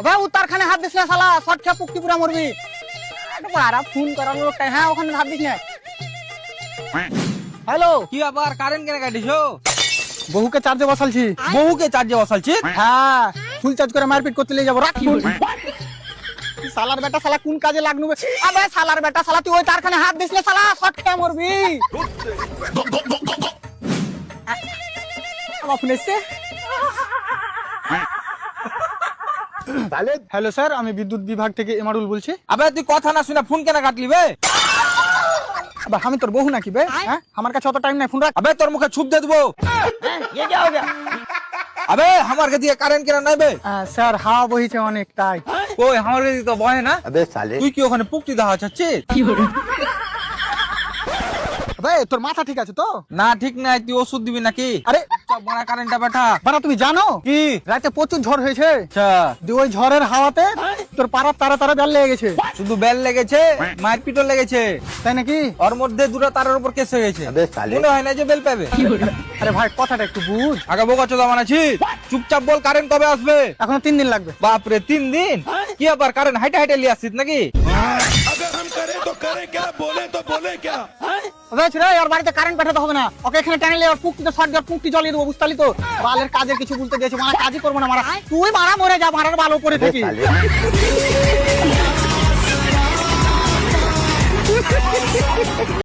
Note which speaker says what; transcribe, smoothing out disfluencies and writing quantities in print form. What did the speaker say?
Speaker 1: ভাই উত্তরখানে হাত দিস না শালা, শর্ট খেয়ে পুক্তি পুরা মরবি। বারা ফোন করার লোকটা, হ্যাঁ ওখানে হাত দিস না। হ্যালো,
Speaker 2: কি আবার কারেন্ট কেন কাটিছো?
Speaker 1: বহুকে চার্জে বসালছি।
Speaker 2: বহুকে চার্জে বসালছি?
Speaker 1: হ্যাঁ, ফুল চার্জ করে মারপিট করতে নিয়ে যাবো, রাখ ফোন। শালার বেটা শালা কোন কাজে লাগনু? আবে শালার বেটা শালা, তুই ওই তারখানে হাত দিস না শালা, শর্ট খেয়ে মরবি। আমার ফোন এসছে। হ্যালো স্যার, আমি বিদ্যুৎ বিভাগ থেকে এমারুল বলছি।
Speaker 2: আবে তুই কথা না শুনে ফোন কেন কাটলি বে?
Speaker 1: আবে আমি তোর বহু নাকি বে? হ্যাঁ, আমার কাছে অত টাইম নাই, ফোন রাখ।
Speaker 2: আবে তোর মুখে ছুপ দিয়ে দেবো।
Speaker 1: ये क्या हो गया?
Speaker 2: আবে আমার কে দিয়ে কারেন্ট কেন নাই বে?
Speaker 1: স্যার হাওয়া বহিছে অনেক, তাই।
Speaker 2: ওই আমার কে দিয়ে তো বহে না।
Speaker 3: अबे साले
Speaker 2: তুই কি ওখানে পুকটি দেওয়া চাচ্ছিস?
Speaker 1: ভাই তোর মাথা ঠিক আছে তো?
Speaker 2: না ঠিক নাই, তুই ওষুধ দিবি নাকি?
Speaker 1: আরে
Speaker 2: সব বড় কারেন্টটা পাঠা।
Speaker 1: বাড়া, তুমি জানো
Speaker 2: কি?
Speaker 1: রাতে প্রচুর ঝড় হয়েছে।
Speaker 2: আচ্ছা,
Speaker 1: দিয়ে ওই ঝড়ের হাওয়াতে তোর পাড়ার তারা তারা জাল লেগে গেছে।
Speaker 2: শুধু বেল লেগেছে, মারপিটও লেগেছে।
Speaker 1: তাই নাকি?
Speaker 2: ওর মধ্যে দুটো তারের উপর কেস হয়ে গেছে।
Speaker 3: अबे साले
Speaker 2: মনে হয় না যে বেল পাবে।
Speaker 1: আরে ভাই কথাটা একটু বুঝ।
Speaker 2: আগে বোকা চোদা বানাচ্ছি। চুপচাপ বল কারেন্ট কবে আসবে?
Speaker 1: এখনো 3 দিন লাগবে।
Speaker 2: বাপরে 3 দিন? কি আবার কারেন্ট হাইটে হাইটে লিয়ে আসছিস নাকি?
Speaker 4: अगर हम करें तो करें क्या, बोले तो बोले क्या।
Speaker 1: বুঝছি রে, আর বাড়িতে কারেন্ট পাঠাতে হবে না, ওকে এখানে টানলে আর পুক্তিতে শর্ট দিয়ে পুক্তি জ্বালিয়ে দেবো, বুঝতে পারলি তো? বালের কাজের কিছু বলতে দিয়েছে, মারা কাজই করবো না মারা। তুই মারা মরে যা, মারার বাল উপরে
Speaker 3: अबे
Speaker 1: থাকি।
Speaker 3: साले